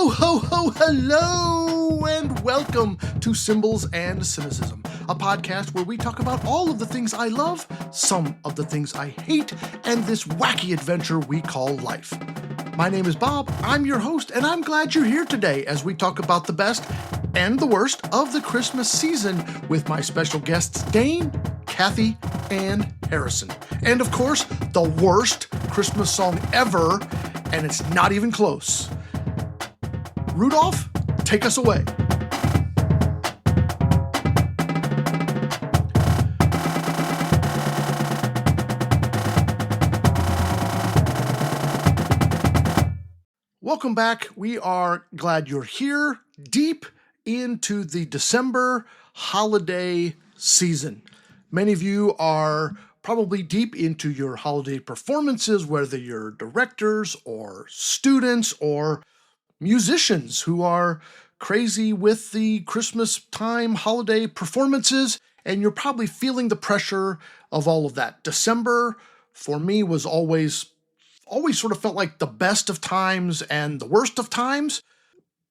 Ho, ho, ho, hello, and welcome to Symbols and Cynicism, a podcast where we talk about all of the things I love, some of the things I hate, and this wacky adventure we call life. My name is Bob, I'm your host, and I'm glad you're here today as we talk about the best and the worst of the Christmas season with my special guests Dane, Cathy, and Harrison. And of course, the worst Christmas song ever, and it's not even close. Rudolph, take us away. Welcome back. We are glad you're here, deep into the December holiday season. Many of you are probably deep into your holiday performances, whether you're directors or students or musicians who are crazy with the Christmas time holiday performances, and you're probably feeling the pressure of all of that. December, for me, was always sort of felt like the best of times and the worst of times.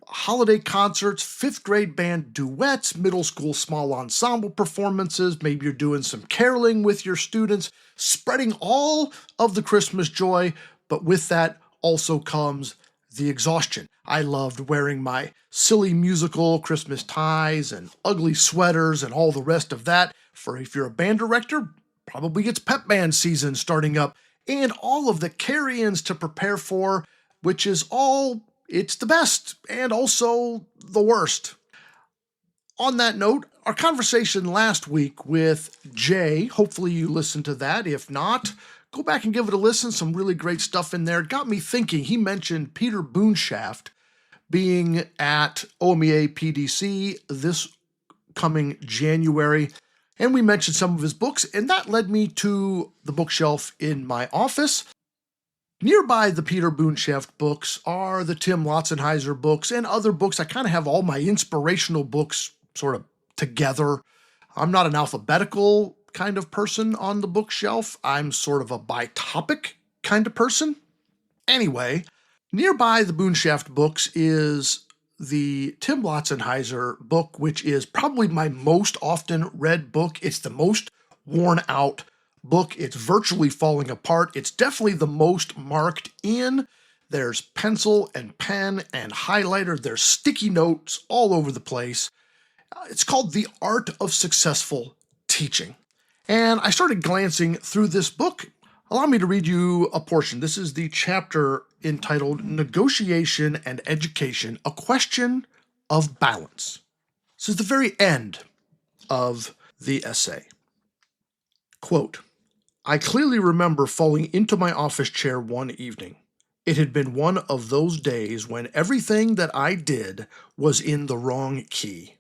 Holiday concerts, fifth grade band duets, middle school small ensemble performances, maybe you're doing some caroling with your students, spreading all of the Christmas joy, but with that also comes the exhaustion. I loved wearing my silly musical Christmas ties and ugly sweaters and all the rest of that. For if you're a band director, probably it's pep band season starting up and all of the carry-ins to prepare for, which is it's the best and also the worst. On that note, our conversation last week with Jay, hopefully you listened to that. If not, go back and give it a listen. Some really great stuff in there. It got me thinking. He mentioned Peter Boonshaft being at OMEA PDC this coming January. And we mentioned some of his books, and that led me to the bookshelf in my office. Nearby the Peter Boonshaft books are the Tim Lotzenheiser books and other books. I kind of have all my inspirational books sort of together. I'm not an alphabetical kind of person on the bookshelf. I'm sort of a by topic kind of person. Anyway, nearby the Boonshaft books is the Tim Lotzenheiser book, which is probably my most often read book. It's the most worn out book. It's virtually falling apart. It's definitely the most marked in. There's pencil and pen and highlighter. There's sticky notes all over the place. It's called The Art of Successful Teaching. And I started glancing through this book. Allow me to read you a portion. This is the chapter entitled Negotiation and Education, A Question of Balance. This is the very end of the essay. Quote, I clearly remember falling into my office chair one evening. It had been one of those days when everything that I did was in the wrong key.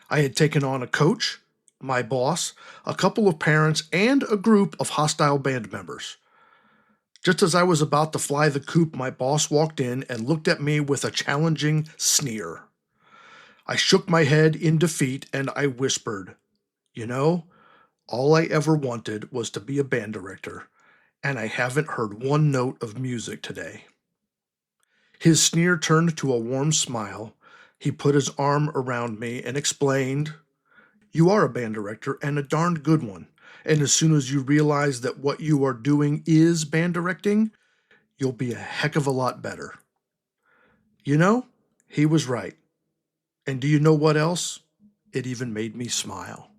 I had taken on a coach, my boss, a couple of parents, and a group of hostile band members. Just as I was about to fly the coop, my boss walked in and looked at me with a challenging sneer. I shook my head in defeat and I whispered, you know, all I ever wanted was to be a band director, and I haven't heard one note of music today. His sneer turned to a warm smile. He put his arm around me and explained, you are a band director and a darned good one. And as soon as you realize that what you are doing is band directing, you'll be a heck of a lot better. You know, he was right. And do you know what else? It even made me smile.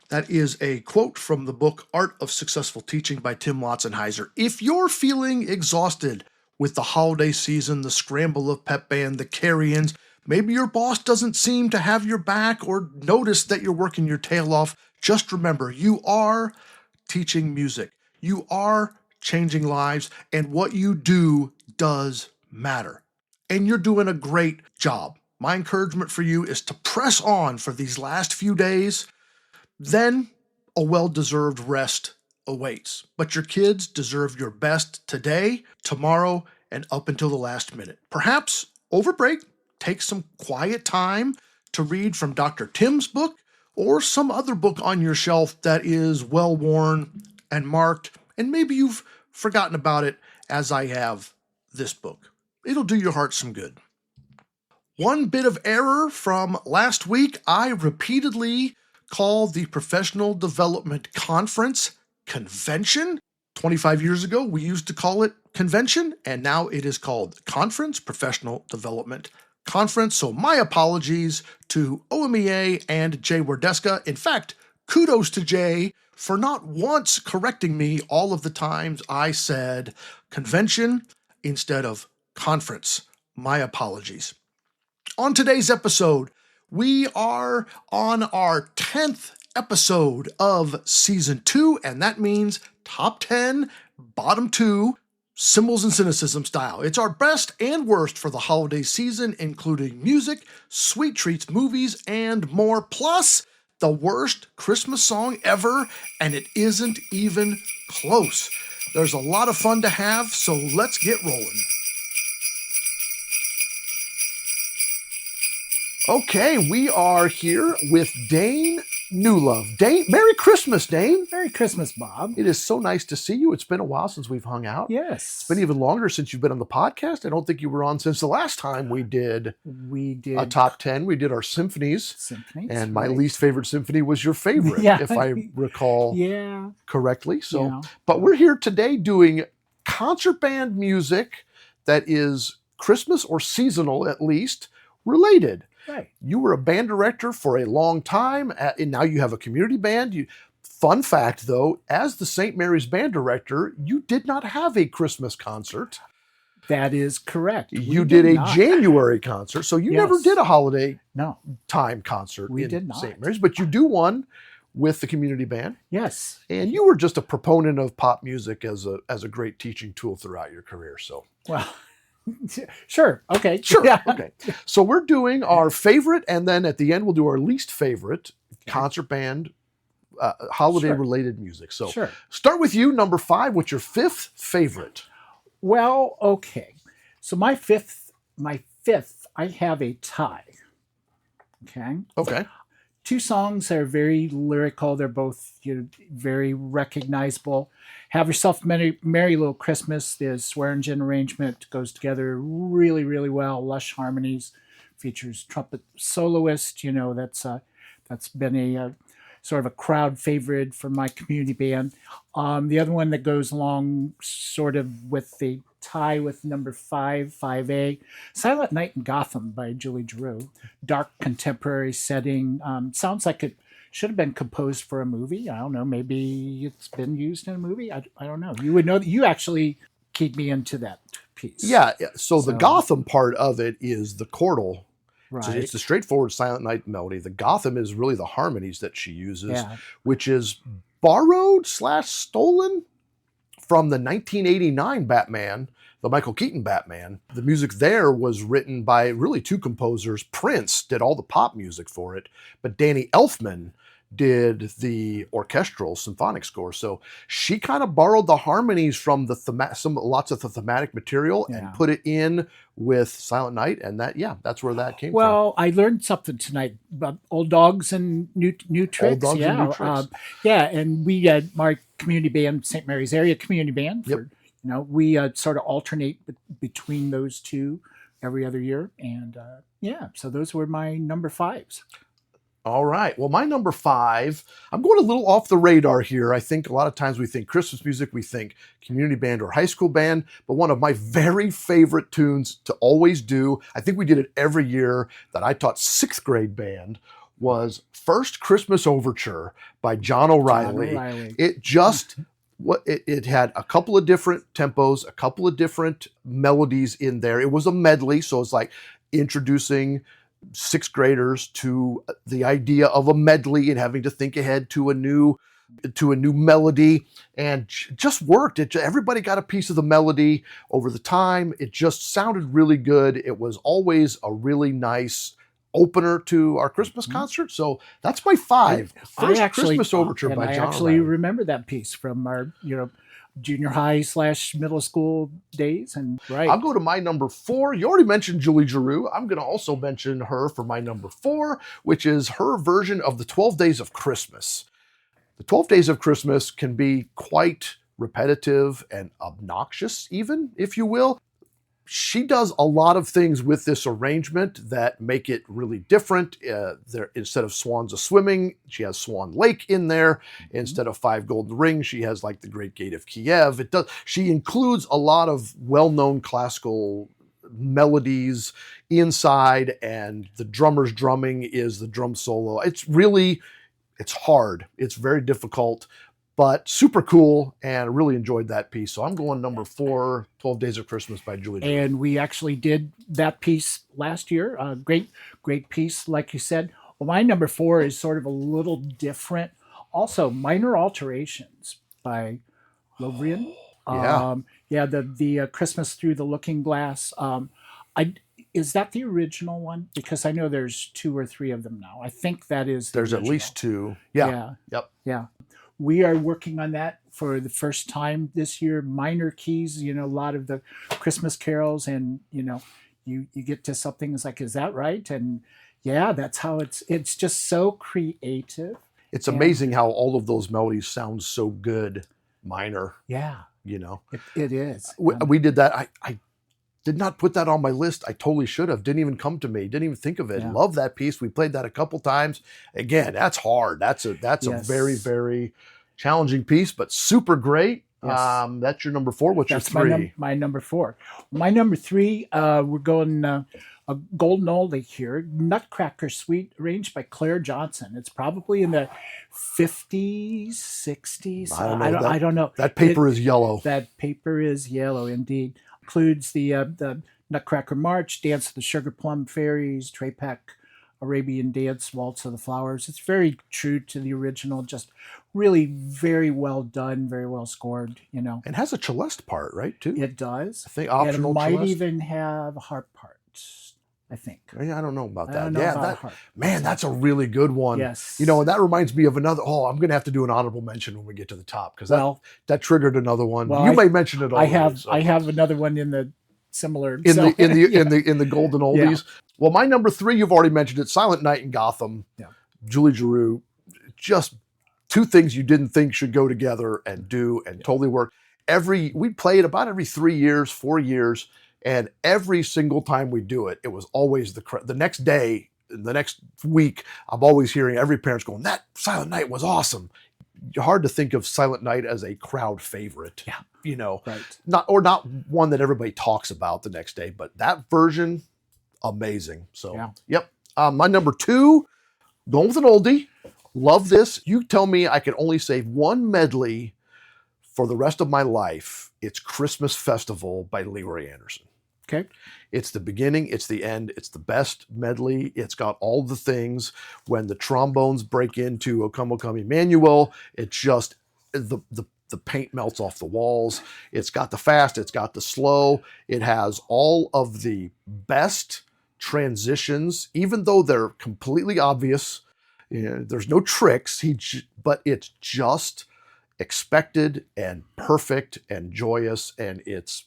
That is a quote from the book Art of Successful Teaching by Tim Lotzenheiser. If you're feeling exhausted with the holiday season, the scramble of pep band, the carry-ins, maybe your boss doesn't seem to have your back or notice that you're working your tail off, just remember, you are teaching music. You are changing lives, and what you do does matter. And you're doing a great job. My encouragement for you is to press on for these last few days. Then a well-deserved rest awaits. But your kids deserve your best today, tomorrow, and up until the last minute. Perhaps over break, take some quiet time to read from Dr. Tim's book or some other book on your shelf that is well-worn and marked, and maybe you've forgotten about it as I have this book. It'll do your heart some good. One bit of error from last week. I repeatedly called the Professional Development Conference convention. 25 years ago, we used to call it convention, and now it is called Conference, Professional Development Conference. So my apologies to OMEA and Jay Wardeska. In fact, kudos to Jay for not once correcting me all of the times I said convention instead of conference. My apologies. On today's episode, we are on our 10th episode of Season 2, and that means top 10, bottom 2, symbols and cynicism style. It's our best and worst for the holiday season, including music, sweet treats, movies, and more, plus the worst Christmas song ever, and it isn't even close. There's a lot of fun to have, so let's get rolling. Okay, we are here with Dane Newlove. Dane, Merry Christmas, Dane. Merry Christmas, Bob. It is so nice to see you. It's been a while since we've hung out. Yes. It's been even longer since you've been on the podcast. I don't think you were on since the last time we did a top 10. We did our symphonies. And my least favorite symphony was your favorite, if I recall correctly. So, But we're here today doing concert band music that is Christmas or seasonal, at least, related. Right. You were a band director for a long time, and now you have a community band. Fun fact, though, as the St. Mary's band director, you did not have a Christmas concert. That is correct. You did a January concert, so you never did a holiday time concert in St. Mary's, but you do one with the community band. Yes. And you were just a proponent of pop music as a great teaching tool throughout your career. So, well. Sure. Okay. Sure. Okay. So we're doing our favorite, and then at the end we'll do our least favorite concert band holiday-related music. So start with you, number 5. What's your 5th favorite? Well, okay. So my fifth, I have a tie. Okay. Okay. 2 songs that are very lyrical. They're both very recognizable. Have Yourself a Merry Little Christmas. The Swearingen arrangement goes together really, really well. Lush harmonies, features trumpet soloist. That's been a sort of a crowd favorite for my community band. The other one that goes along sort of with the tie with number 5A, Silent Night in Gotham by Julie Giroux. Dark contemporary setting. Sounds like it should have been composed for a movie. I don't know. Maybe it's been used in a movie. I don't know. You would know that. You actually keep me into that piece. Yeah. So the Gotham part of it is the chordal. Right. So it's the straightforward Silent Night melody. The Gotham is really the harmonies that she uses, which is borrowed / stolen from the 1989 Batman, the Michael Keaton Batman. The music there was written by really 2 composers. Prince did all the pop music for it, but Danny Elfman did the orchestral symphonic score. So she kind of borrowed the harmonies from lots of the thematic material and put it in with Silent Night, and that's where that came from. Well, I learned something tonight about old dogs and new tricks. Old dogs and new tricks. And we our community band, St. Mary's Area Community Band. We sort of alternate between those 2 every other year, and so those were my number 5s. All right. Well, my number 5, I'm going a little off the radar here. I think a lot of times we think Christmas music, we think community band or high school band, but one of my very favorite tunes to always do, I think we did it every year that I taught 6th grade band, was First Christmas Overture by John O'Reilly. It just... It had a couple of different tempos, a couple of different melodies in there. It was a medley, so it's like introducing 6th graders to the idea of a medley and having to think ahead to a new melody, and just worked. Everybody got a piece of the melody over the time. It just sounded really good. It was always a really nice opener to our Christmas concert. So that's my 5. First Christmas Overture by John O'Reilly. I actually remember that piece from our junior high / middle school days. And I'll go to my number 4. You already mentioned Julie Giroux. I'm going to also mention her for my number 4, which is her version of the 12 Days of Christmas. The 12 Days of Christmas can be quite repetitive and obnoxious, even, if you will. she does a lot of things with this arrangement that make it really different. Instead of swans a swimming, she has Swan Lake in there. Instead of 5 golden rings, she has like the Great Gate of Kiev. She includes a lot of well-known classical melodies inside, and the drummer's drumming is the drum solo. It's hard. It's very difficult, but super cool, and I really enjoyed that piece. So I'm going number 4, 12 Days of Christmas by Julie Drew. And we actually did that piece last year. Great piece, like you said. Well, my number 4 is sort of a little different. Also, Minor Alterations by Lovrian. The Christmas Through the Looking Glass. Is that the original one? Because I know there's 2 or 3 of them now. I think that is the There's original. at least 2. Yeah. Yep. Yeah. We are working on that for the first time this year. Minor keys, a lot of the Christmas carols, and you get to something that's like, is that right? And yeah, that's how it's just so creative. It's amazing how all of those melodies sound so good minor. Yeah. It is. We did that. I did not put that on my list. I totally should have. Didn't even come to me. Didn't even think of it. Yeah. Love that piece. We played that a couple times. Again, that's hard. That's a very, very challenging piece, but super great. Yes. That's your number 4. What's That's your 3? My number 4. My number 3, we're going a golden oldie here. Nutcracker Suite, arranged by Claire Johnson. It's probably in the 50s, 60s. I don't know. That paper is yellow. That paper is yellow, indeed. Includes the Nutcracker March, Dance of the Sugar Plum Fairies, Trey Peck, Arabian Dance, Waltz of the Flowers. It's very true to the original, just really very well done, very well scored, And has a celeste part, right, too? It does. I think optional and it might celeste. even have a harp part, I think. I don't know about that. I don't know about harp. Man, that's a really good one. Yes. And that reminds me of another. Oh, I'm going to have to do an honorable mention when we get to the top, because that triggered another one. Well, you may mention it already. I have another one in the similar in the golden oldies. Yeah. Well, my number 3, you've already mentioned it. Silent Night in Gotham. Yeah. Julie Giroux. Just 2 things you didn't think should go together and do and totally work. We play it about every 3 years, 4 years. And every single time we do it, it was always the next day, the next week, I'm always hearing every parent's going, that Silent Night was awesome. Hard to think of Silent Night as a crowd favorite. Yeah. Right. Not one that everybody talks about the next day, but that version, amazing. So, Yep. My number 2, going with an oldie. Love this. You tell me I can only save one medley for the rest of my life. It's Christmas Festival by Leroy Anderson. Okay. It's the beginning, it's the end, it's the best medley. It's got all the things. When the trombones break into O Come, O Come Emmanuel, it's just the paint melts off the walls. It's got the fast, it's got the slow. It has all of the best transitions, even though they're completely obvious. There's no tricks, but it's just expected and perfect and joyous, and it's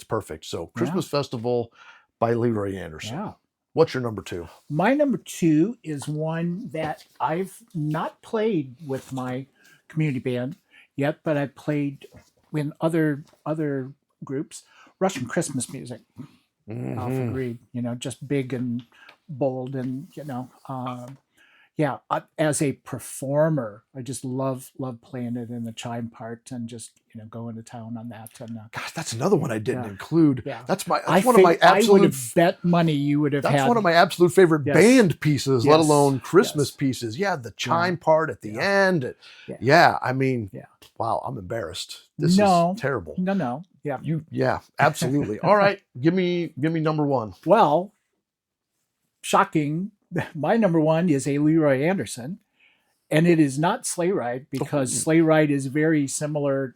perfect. So Christmas Festival by Leroy Anderson. Yeah. What's your number 2? My number 2 is one that I've not played with my community band yet, but I played in other groups. Russian Christmas music. Alpha Greed, just big and bold, and as a performer, I just love playing it in the chime part, and just going to town on that. And gosh, that's another one I didn't include. Yeah. That's one of my absolute. I would have bet money you would have. That's one of my absolute favorite band pieces, let alone Christmas pieces. Yeah, the chime part at the end. I mean, wow, I'm embarrassed. This is terrible. No. Yeah. Absolutely. All right, give me number 1. Well, shocking. My number 1 is a Leroy Anderson, and it is not Sleigh Ride, because Sleigh Ride is very similar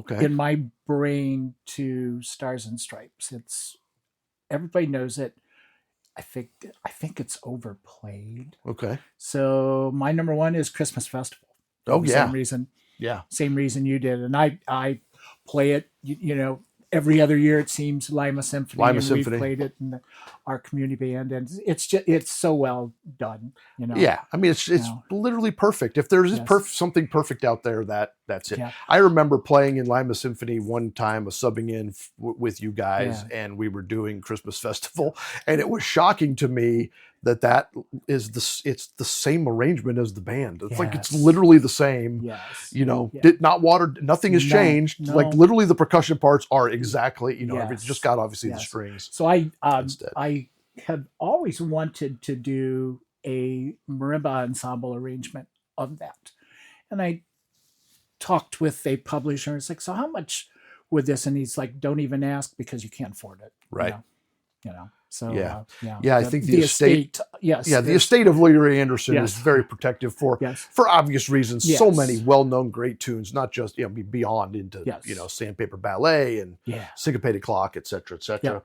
in my brain to Stars and Stripes. Everybody knows it. I think it's overplayed. Okay. So my number 1 is Christmas Festival. Same reason. Yeah. Same reason you did, and I play it. every other year it seems Lima Symphony, Lima and Symphony. we've played it in our community band, and it's so well done. Yeah, I mean it's literally perfect. If there's something perfect out there, that's it. Yeah. I remember playing in Lima Symphony one time, subbing in with you guys, and we were doing Christmas festival, and it was shocking to me that it's the same arrangement as the band. It's like it's literally the same. Yes. Not watered. Nothing has changed. No. Like literally, the percussion parts are exactly. It's just got obviously the strings. So I had always wanted to do a marimba ensemble arrangement of that, and I talked with a publisher. It's like, so how much would this? And he's like, don't even ask because you can't afford it. Right. So I think the estate. The estate of Leroy Anderson is very protective for obvious reasons. Yes. So many well-known great tunes, not just beyond into Sandpaper Ballet and Syncopated Clock, etc., etc.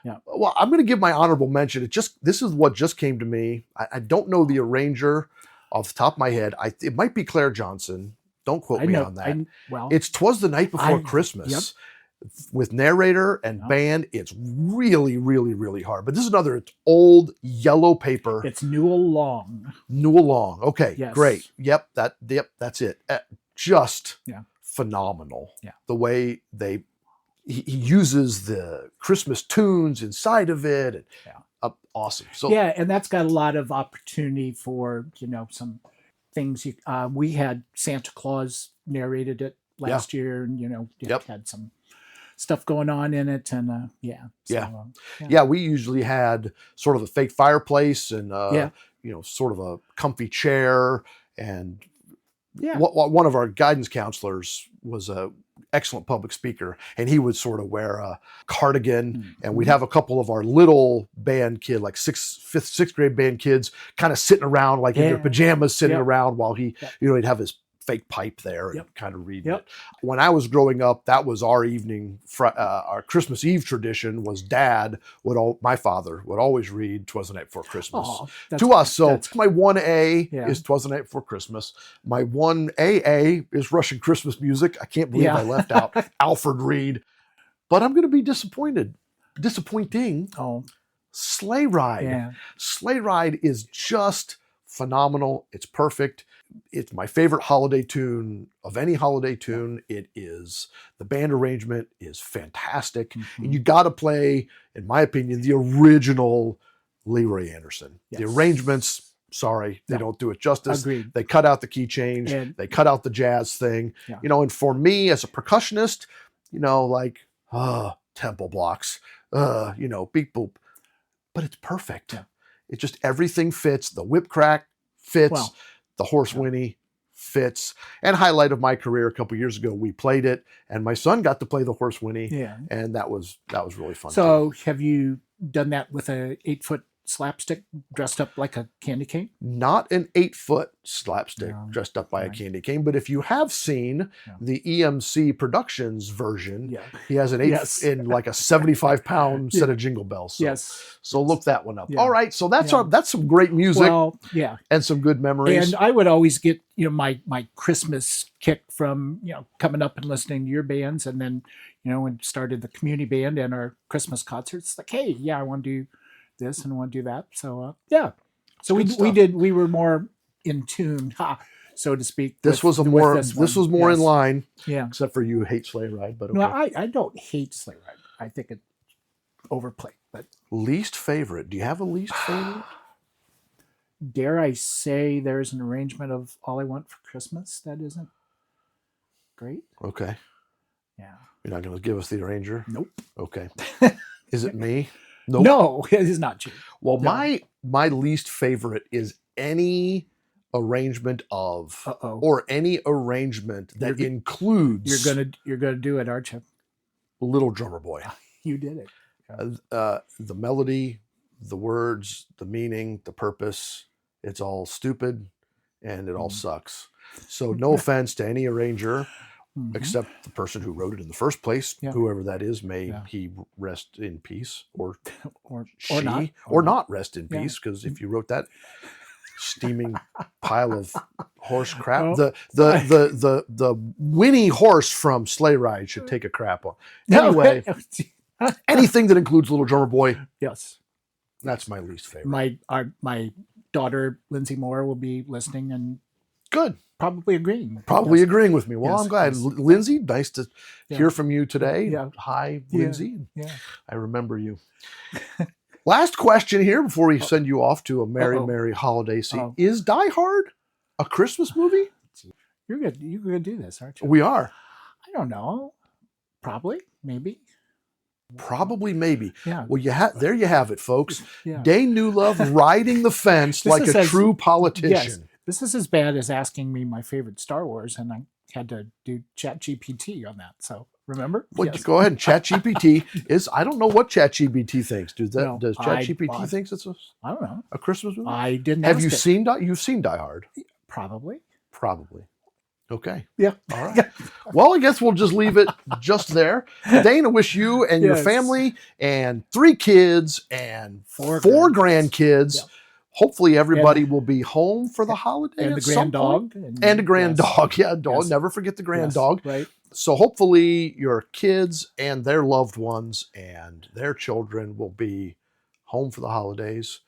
Yeah. Well, I'm going to give my honorable mention. This is what just came to me. I don't know the arranger off the top of my head. It might be Claire Johnson. Don't quote me on that. It's "'Twas the Night Before Christmas." Yep. With narrator and band, it's really, really, really hard. But this is it's old yellow paper. It's Newell Long. Okay, great. Yep, that's it. Just phenomenal. Yeah. The way he uses the Christmas tunes inside of it. Awesome. So and that's got a lot of opportunity for some things. We had Santa Claus narrated it last year, and had some stuff going on in it, and we usually had sort of a fake fireplace and sort of a comfy chair, and one of our guidance counselors was a excellent public speaker, and he would sort of wear a cardigan, and we'd have a couple of our little band kid, like sixth grade band kids, kind of sitting around like in their pajamas, sitting around while he'd have his fake pipe there and kind of reading it. When I was growing up, that was our evening, our Christmas Eve tradition was my father would always read "'Twas the Night Before Christmas" to us. So my 1A is "'Twas the Night Before Christmas." My 1AA is Russian Christmas music. I can't believe I left out Alfred Reed, but I'm going to be disappointing. Sleigh Ride. Yeah. Sleigh Ride is just phenomenal. It's perfect. It's my favorite holiday tune of any holiday tune. It is, the band arrangement is fantastic. And you got to play, in my opinion, the original Leroy Anderson. The arrangements, sorry, they don't do it justice. Agreed. They cut out the key change. They cut out the jazz thing. And for me as a percussionist, tempo blocks, beep boop. But it's perfect. It just, everything fits. The whip crack fits. The horse whinny fits. And highlight of my career, a couple years ago, we played it, and my son got to play the horse whinny, and that was really fun. So, have you done that with a 8-foot slapstick dressed up like a candy cane? Not an 8-foot slapstick dressed up by a candy cane, but if you have seen the EMC Productions version, he has an 8 in like a 75-pound set of jingle bells. So look that one up. All right, so that's some great music. And some good memories. And I would always get my Christmas kick from coming up and listening to your bands, and then when started the community band and our Christmas concerts. Like, hey, I want to do this and I want to do that. So so we were more in tune, so to speak. This was more in line. Except for you hate Sleigh Ride, but okay. No, I don't hate Sleigh Ride. I think it's overplayed. But least favorite? Do you have a least favorite? Dare I say there's an arrangement of All I Want for Christmas that isn't great? Okay. Yeah. You're not going to give us the arranger? Nope. Okay. Is it me? Nope. No, it is not you. Well, my least favorite is any arrangement of or any arrangement that includes. You're gonna do it, aren't you? Little Drummer Boy. You did it. The melody, the words, the meaning, the purpose, it's all stupid and it all sucks. So no offense to any arranger. Except the person who wrote it in the first place, whoever that is, may he rest in peace, or she, or not rest in peace, because if you wrote that steaming pile of horse crap. Oh. The Winnie horse from Sleigh Ride should take a crap on. Anyway, anything that includes Little Drummer Boy, Yes. that's my least favorite. My daughter Lindsay Moore will be listening and Good. probably agreeing. Probably Yes. agreeing with me. Well, Yes, I'm glad. yes. Lindsay, nice to Yeah. hear from you today. Yeah. Hi, Yeah. Lindsay. Yeah. I remember you. Last question here before we send you off to a merry holiday season. Uh-oh. Is Die Hard a Christmas movie? You're gonna do this, aren't you? We are. I don't know. Probably, maybe. Probably, maybe. Yeah. Well, there you have it, folks. Yeah. Dane Newlove riding the fence This like is a as- true Yes. politician. This is as bad as asking me my favorite Star Wars, and I had to do ChatGPT on that. So remember? Well, Yes. go ahead and ChatGPT is. I don't know what ChatGPT thinks. Does No, ChatGPT thinks it's I don't know. a Christmas movie? I didn't. Have ask you it. seen You've seen Die Hard? Probably. Probably. Okay. Yeah. All right. Well, I guess we'll just leave it just there. Dane, I wish you and your Yes. family and 3 kids and Four four grandkids. Yeah. Hopefully everybody will be home for the holiday And at the some grand point. dog. And a grand yes. dog. Yeah, dog. Yes. Never forget the grand Yes. dog. Right. So hopefully your kids and their loved ones and their children will be home for the holidays.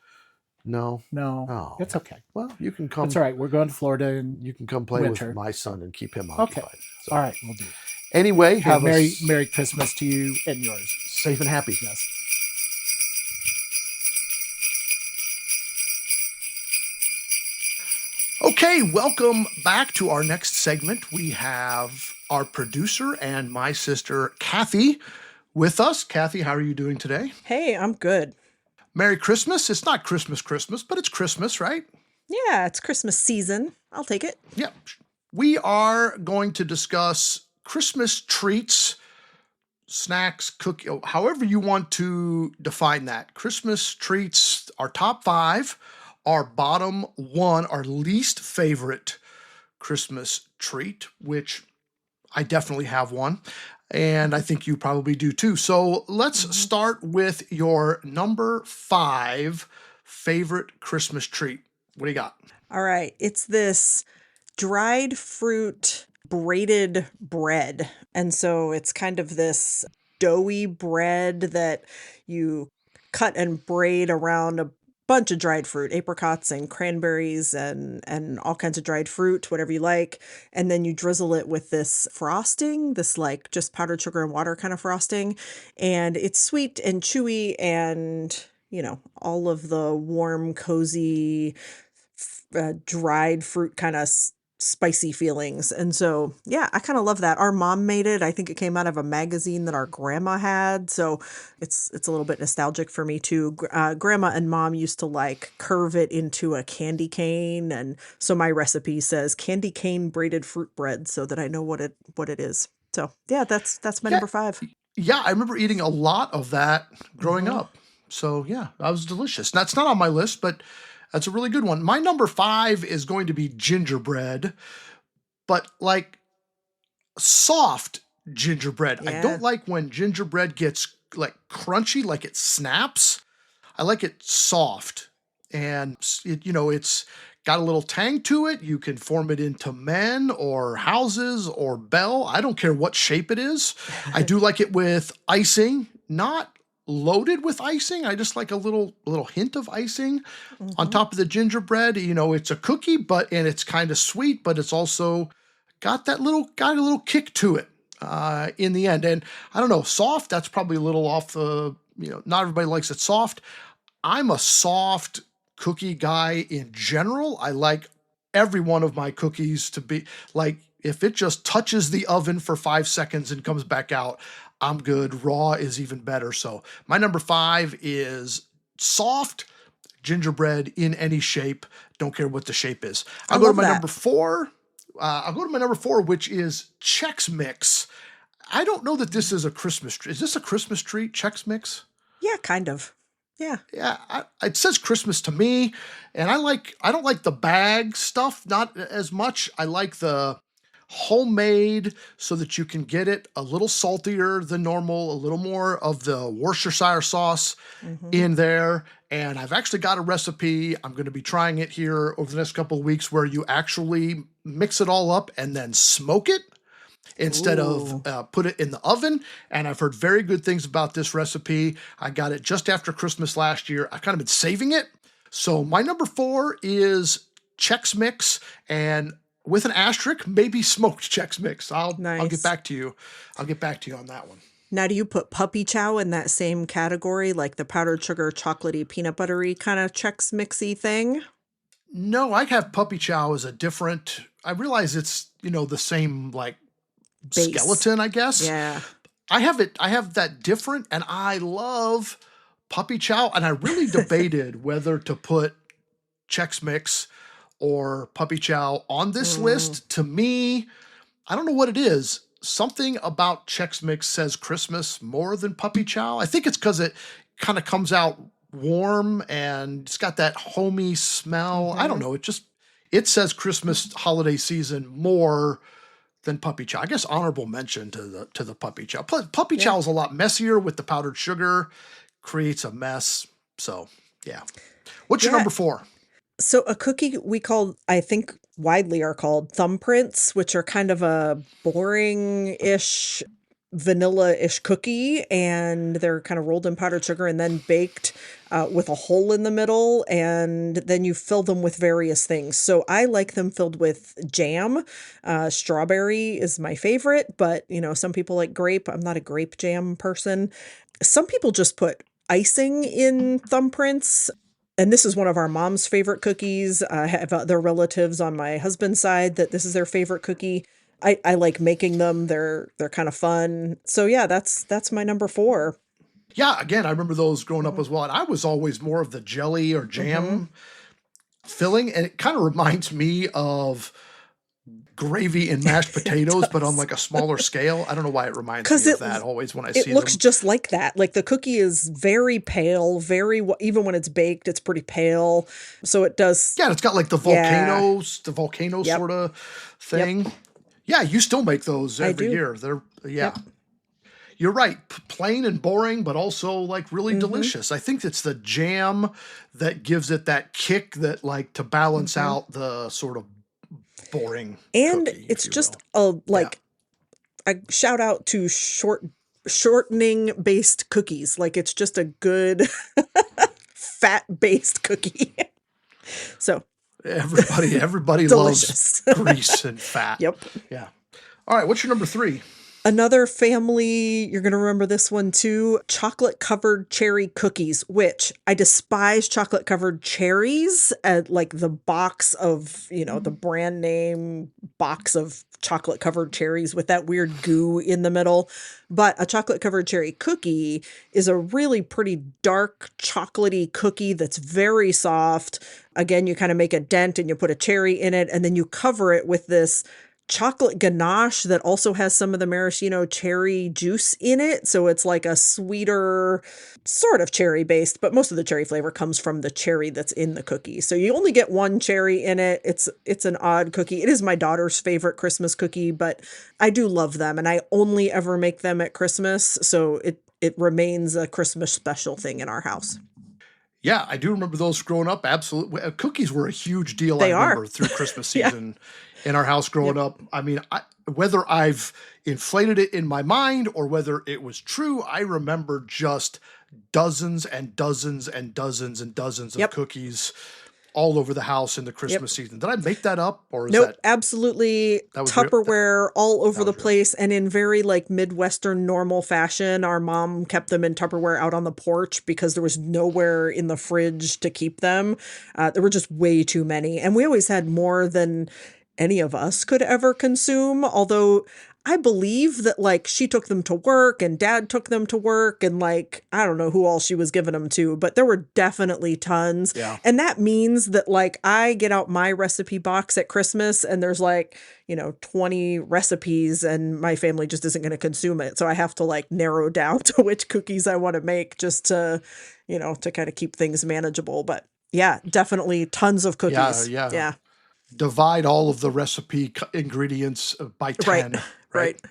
No. No. Oh. It's okay. Well, you can come. That's all right. We're going to Florida, and You can come play Winter. with my son and keep him Okay. occupied. So, all right, we'll do it. Anyway, have Merry Christmas to you and yours. safe and happy. Yes. Okay, welcome back to our next segment. We have our producer and my sister, Cathy, with us. Cathy, how are you doing today? Hey, I'm good. Merry Christmas. It's not Christmas, but it's Christmas, right? Yeah, it's Christmas season. I'll take it. Yeah. We are going to discuss Christmas treats, snacks, cookie, however you want to define that. Christmas treats, our top 5, our bottom 1, our least favorite Christmas treat, which I definitely have one. And I think you probably do too. So let's start with your number 5 favorite Christmas treat. What do you got? All right. It's this dried fruit braided bread. And so it's kind of this doughy bread that you cut and braid around a bunch of dried fruit, apricots and cranberries and all kinds of dried fruit, whatever you like. And then you drizzle it with this frosting, this like just powdered sugar and water kind of frosting. And it's sweet and chewy and, you know, all of the warm, cozy, dried fruit kind of spicy feelings. And so, yeah, I kind of love that. Our mom made it. I think it came out of a magazine that our grandma had. So it's a little bit nostalgic for me too. Grandma and mom used to like curve it into a candy cane. And so my recipe says candy cane braided fruit bread so that I know what it is. So yeah, that's my Yeah. number 5. Yeah, I remember eating a lot of that growing up. So yeah, that was delicious. That's not on my list, but that's a really good one. My number 5 is going to be gingerbread, but like soft gingerbread. I Yeah. don't like when gingerbread gets like crunchy, like it snaps. I like it soft, and it's got a little tang to it. You can form it into men or houses or bell. I don't care what shape it is. I do like it with icing, not loaded with icing. I just like a little hint of icing on top of the gingerbread. It's a cookie, and it's kind of sweet, but it's also got a little kick to it in the end. And I don't know, soft, that's probably a little off not everybody likes it soft. I'm a soft cookie guy in general. I like every one of my cookies to be like, if it just touches the oven for 5 seconds and comes back out, I'm good. Raw is even better. So my number 5 is soft gingerbread in any shape. Don't care what the shape is. I I'll go to love my that. number 4. I'll go to my number 4, which is Chex Mix. I don't know that this is a Christmas treat. Is this a Christmas treat, Chex Mix? Yeah, kind of. Yeah. Yeah, it says Christmas to me, and I don't like the bag stuff, not as much. I like the homemade so that you can get it a little saltier than normal, a little more of the Worcestershire sauce in there. And I've actually got a recipe. I'm going to be trying it here over the next couple of weeks where you actually mix it all up and then smoke it instead of put it in the oven. And I've heard very good things about this recipe. I got it just after Christmas last year. I've kind of been saving it. So my number 4 is Chex Mix, and with an asterisk, maybe smoked Chex Mix. I'll get back to you. I'll get back to you on that one. Now, do you put puppy chow in that same category, like the powdered sugar, chocolatey, peanut buttery kind of Chex Mixy thing? No, I have puppy chow as a different. I realize it's the same like Base. Skeleton, I guess. Yeah. I have that different, and I love puppy chow. And I really debated whether to put Chex Mix or puppy chow on this list. To me, I don't know what it is. Something about Chex Mix says Christmas more than puppy chow. I think it's because it kind of comes out warm and it's got that homey smell. I don't know. It says Christmas holiday season more than puppy chow. I guess honorable mention to the puppy chow. Puppy chow is a lot messier with the powdered sugar, creates a mess. So yeah. What's your number 4? So a cookie we call, I think widely are called thumbprints, which are kind of a boring-ish, vanilla-ish cookie, and they're kind of rolled in powdered sugar and then baked with a hole in the middle, and then you fill them with various things. So I like them filled with jam. Strawberry is my favorite, but some people like grape. I'm not a grape jam person. Some people just put icing in thumbprints. And this is one of our mom's favorite cookies. I have other relatives on my husband's side that this is their favorite cookie. I like making them. They're kind of fun. So yeah, that's my number 4. Yeah, again, I remember those growing up as well. And I was always more of the jelly or jam filling. And it kind of reminds me of gravy and mashed potatoes, but on like a smaller scale. I don't know why it reminds me of that always when I see them. It looks just like that. Like the cookie is very pale, even when it's baked, it's pretty pale. So it does. Yeah, it's got like the volcano sort of thing. Yep. Yeah, you still make those every year. You're right. Plain and boring, but also like really delicious. I think it's the jam that gives it that kick that like to balance out the sort of boring. And cookie, it's just a shout out to shortening based cookies. Like it's just a good fat based cookie. So everybody loves grease and fat. Yep. Yeah. All right. What's your number 3? Another family, you're going to remember this one too, chocolate covered cherry cookies, which I despise chocolate covered cherries at like the box of, the brand name box of chocolate covered cherries with that weird goo in the middle. But a chocolate covered cherry cookie is a really pretty dark chocolatey cookie that's very soft. Again, you kind of make a dent and you put a cherry in it and then you cover it with this chocolate ganache that also has some of the maraschino cherry juice in it. So it's like a sweeter sort of cherry based, but most of the cherry flavor comes from the cherry that's in the cookie. So you only get one cherry in it. It's an odd cookie. It is my daughter's favorite Christmas cookie, but I do love them and I only ever make them at Christmas. So it remains a Christmas special thing in our house. Yeah, I do remember those growing up. Absolutely. Cookies were a huge deal. I remember through Christmas season in our house growing up. I mean, whether I've inflated it in my mind or whether it was true, I remember just dozens and dozens and dozens and dozens of cookies all over the house in the Christmas season. Did I make that up? Or is Nope, absolutely. Tupperware all over the place. And in very like Midwestern normal fashion, our mom kept them in Tupperware out on the porch because there was nowhere in the fridge to keep them. There were just way too many. And we always had more than any of us could ever consume. Although I believe that like she took them to work and dad took them to work and like, I don't know who all she was giving them to, but there were definitely tons. Yeah. And that means that like I get out my recipe box at Christmas and there's like, 20 recipes and my family just isn't going to consume it. So I have to like narrow down to which cookies I want to make just to, to kind of keep things manageable. But yeah, definitely tons of cookies. Yeah. divide all of the recipe ingredients by Right. 10, right? Right.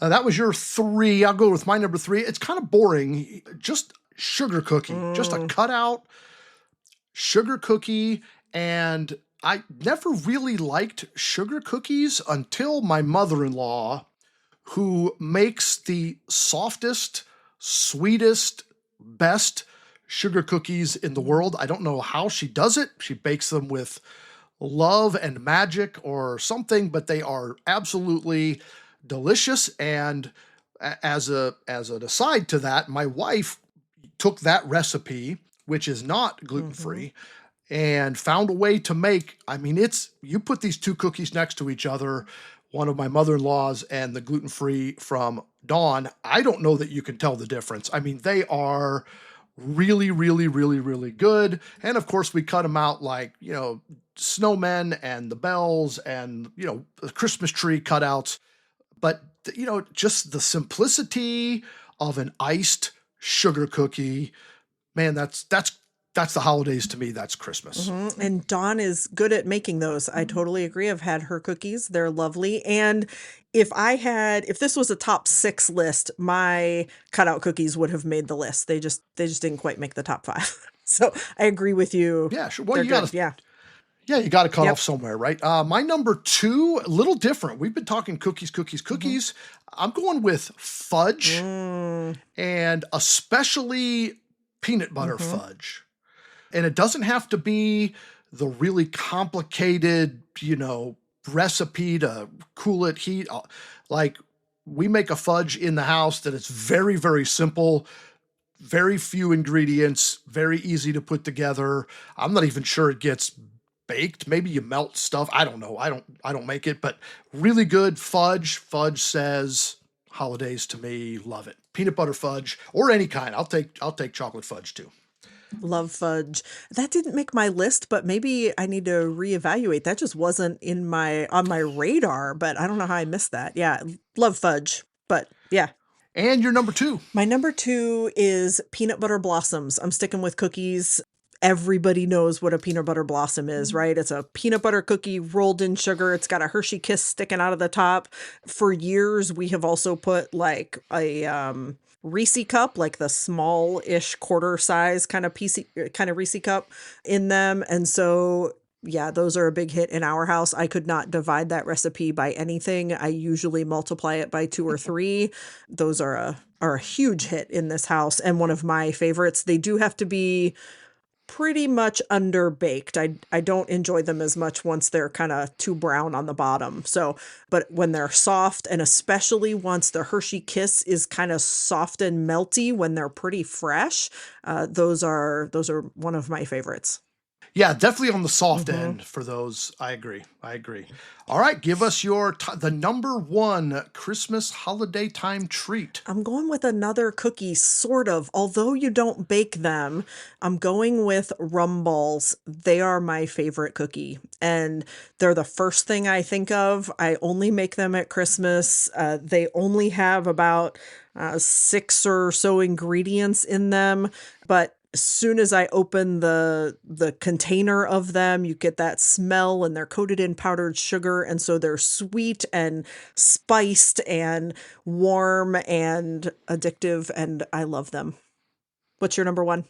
That was your 3. I'll go with my number 3. It's kind of boring. Just sugar cookie, just a Mm. cutout sugar cookie. And I never really liked sugar cookies until my mother-in-law, who makes the softest, sweetest, best sugar cookies in the world. I don't know how she does it. She bakes them with love and magic or something, but they are absolutely delicious. And as an aside to that, my wife took that recipe, which is not gluten Mhm. free, and found a way to make. I mean, it's you put these two cookies next to each other, one of my mother-in-law's and the gluten free from Dawn. I don't know that you can tell the difference. I mean, they are really, really, really, really good. And of course, we cut them out like, snowmen and the bells and, the Christmas tree cutouts. But, just the simplicity of an iced sugar cookie, man, that's the holidays to me. That's Christmas. And Dawn is good at making those. I totally agree. I've had her cookies. They're lovely. And if this was a top 6 list, my cutout cookies would have made the list. They just didn't quite make the top 5. So I agree with you. Yeah, sure. Well, They're you got good. to Yeah. Yeah, you got to cut Yep. off somewhere, right? My number 2, a little different. We've been talking cookies, cookies, Mm-hmm. cookies. I'm going with fudge, Mm. and especially peanut butter Mm-hmm. fudge. And it doesn't have to be the really complicated, recipe to cool it, heat. Like, we make a fudge in the house that is very, very simple, very few ingredients, very easy to put together. I'm not even sure it gets baked. Maybe you melt stuff. I don't know. I don't make it, but really good fudge. Fudge says holidays to me. Love it. Peanut butter fudge or any kind. I'll take chocolate fudge too. Love fudge. That didn't make my list, but maybe I need to reevaluate. That just wasn't on my radar, but I don't know how I missed that. Yeah, love fudge. But yeah. And your number 2. My number 2 is peanut butter blossoms. I'm sticking with cookies. Everybody knows what a peanut butter blossom is, right? It's a peanut butter cookie rolled in sugar. It's got a Hershey Kiss sticking out of the top. For years, we have also put like a Reese cup, like the small-ish quarter size kind of Reese cup in them. And so yeah, those are a big hit in our house. I could not divide that recipe by anything. I usually multiply it by 2 or 3. Those are a huge hit in this house and one of my favorites. They do have to be pretty much underbaked. I don't enjoy them as much once they're kind of too brown on the bottom. So, but when they're soft, and especially once the Hershey Kiss is kind of soft and melty when they're pretty fresh, those are one of my favorites. Yeah, definitely on the soft Mm-hmm. end for those. I agree. All right, give us the number 1 Christmas holiday time treat. I'm going with another cookie, sort of. Although you don't bake them, I'm going with rum balls. They are my favorite cookie, and they're the first thing I think of. I only make them at Christmas. They only have about 6 or so ingredients in them, but as soon as I open the container of them, you get that smell, and they're coated in powdered sugar, and so they're sweet and spiced and warm and addictive, and I love them. What's your number 1?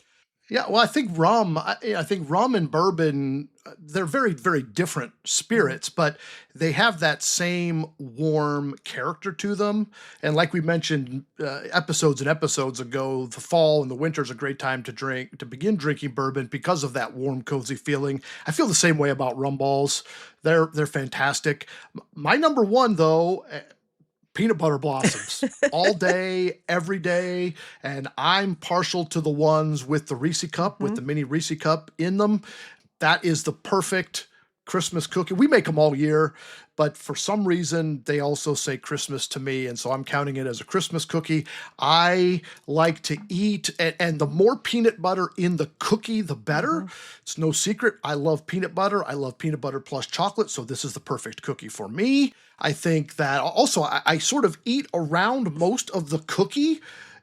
Yeah, well, I think rum. I think rum and bourbon. They're very, very different spirits, but they have that same warm character to them. And like we mentioned episodes and episodes ago, the fall and the winter is a great time to begin drinking bourbon because of that warm, cozy feeling. I feel the same way about rum balls. They're fantastic. My number 1 though. Peanut butter blossoms all day, every day. And I'm partial to the ones with the Reese cup, with the mini Reese cup in them. That is the perfect Christmas cookie. We make them all year, but for some reason, they also say Christmas to me. And so I'm counting it as a Christmas cookie. I like to eat, and the more peanut butter in the cookie, the better. It's no secret. I love peanut butter. I love peanut butter plus chocolate. So this is the perfect cookie for me. I think that also I sort of eat around most of the cookie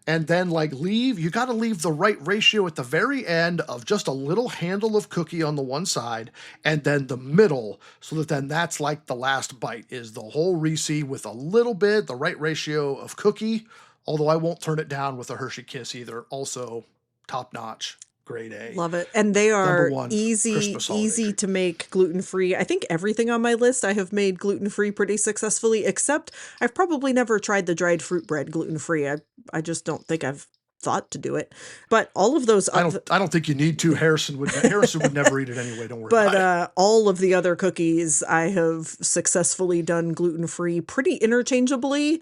and then like you got to leave the right ratio at the very end of just a little handle of cookie on the one side, and then the middle, so that then that's like the last bite is the whole Reese with a little bit, the right ratio of cookie. Although I won't turn it down with a Hershey Kiss either. Also, top notch, grade A. Love it. And they Number are one easy Christmas holiday treat. to make gluten-free. I think everything on my list I have made gluten-free pretty successfully, except I've probably never tried the dried fruit bread gluten-free. I just don't think I've thought to do it. But all of those I don't think you need to. Harrison would never eat it anyway. Don't worry about it. but all of the other cookies I have successfully done gluten-free pretty interchangeably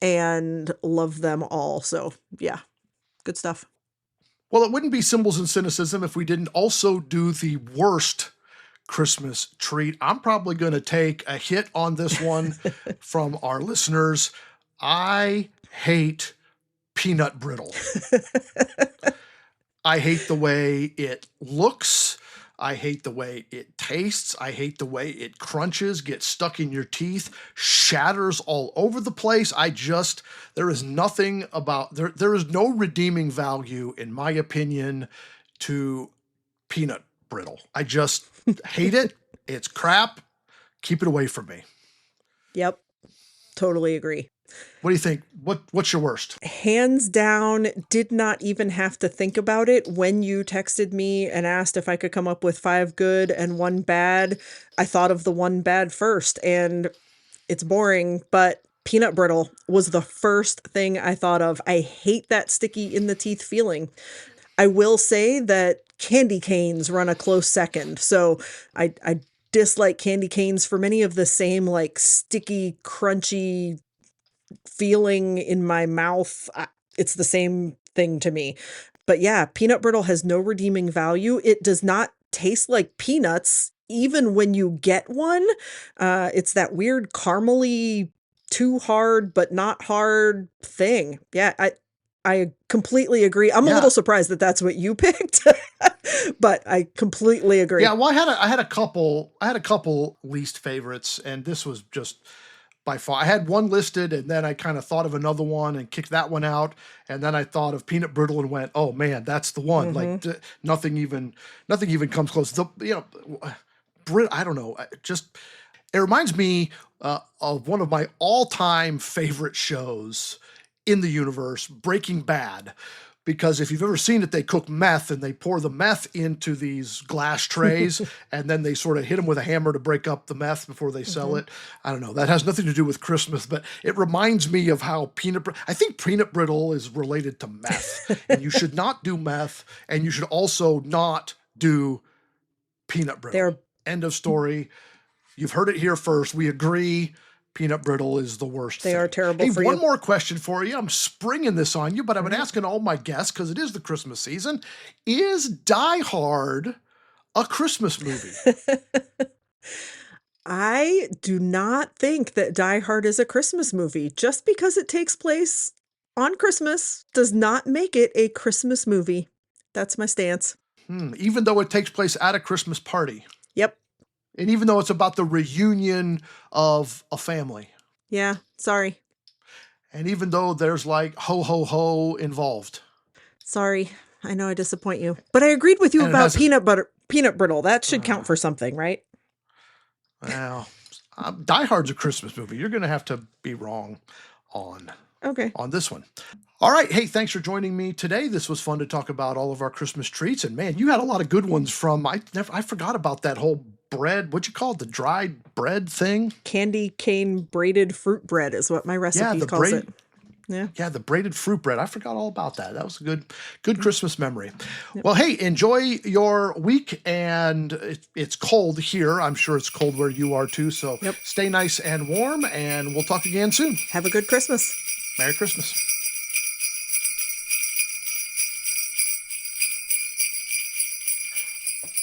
and love them all. So, yeah. Good stuff. Well, it wouldn't be Symbols and Cynicism if we didn't also do the worst Christmas treat. I'm probably going to take a hit on this one from our listeners. I hate peanut brittle. I hate the way it looks. I hate the way it tastes. I hate the way it crunches, gets stuck in your teeth, shatters all over the place. There is nothing about, there is no redeeming value, in my opinion, to peanut brittle. I just hate it. It's crap. Keep it away from me. Yep. Totally agree. What do you think? What's your worst? Hands down, did not even have to think about it. When you texted me and asked if I could come up with 5 good and 1 bad, I thought of the 1 bad first. And it's boring, but peanut brittle was the first thing I thought of. I hate that sticky in the teeth feeling. I will say that candy canes run a close second. So I dislike candy canes for many of the same like sticky, crunchy feeling in my mouth. It's the same thing to me. But yeah, peanut brittle has no redeeming value. It does not taste like peanuts, even when you get one. It's that weird caramely, too hard but not hard thing. Yeah, I completely agree. I'm a little surprised that that's what you picked, but I completely agree. Yeah, well, I had a couple least favorites, and this was just by far. I had one listed, and then I kind of thought of another one and kicked that one out, and then I thought of peanut brittle and went, "Oh man, that's the one!" Like nothing even comes close. I don't know. It reminds me of one of my all-time favorite shows in the universe, Breaking Bad. Because if you've ever seen it, they cook meth and they pour the meth into these glass trays and then they sort of hit them with a hammer to break up the meth before they sell it. I don't know. That has nothing to do with Christmas, but it reminds me of how I think peanut brittle is related to meth. And you should not do meth, and you should also not do peanut brittle. End of story. You've heard it here first. We agree. Peanut brittle is the worst They thing. are terrible for you. One more question for you. I'm springing this on you, but I've been asking all my guests because it is the Christmas season. Is Die Hard a Christmas movie? I do not think that Die Hard is a Christmas movie. Just because it takes place on Christmas does not make it a Christmas movie. That's my stance. Even though it takes place at a Christmas party. Yep. And even though it's about the reunion of a family. Yeah, sorry. And even though there's like ho, ho, ho involved. Sorry. I know I disappoint you. But I agreed with you about peanut brittle. That should count for something, right? Well, Die Hard's a Christmas movie. You're going to have to be wrong on this one. All right. Hey, thanks for joining me today. This was fun to talk about all of our Christmas treats. And man, you had a lot of good ones from, I forgot about that whole bread. What'd you call it? The dried bread thing? Candy cane braided fruit bread is what my recipe calls it. Yeah, the braided fruit bread. I forgot all about that. That was a good Christmas memory. Yep. Well, hey, enjoy your week. And it's cold here. I'm sure it's cold where you are too. So stay nice and warm, and we'll talk again soon. Have a good Christmas. Merry Christmas.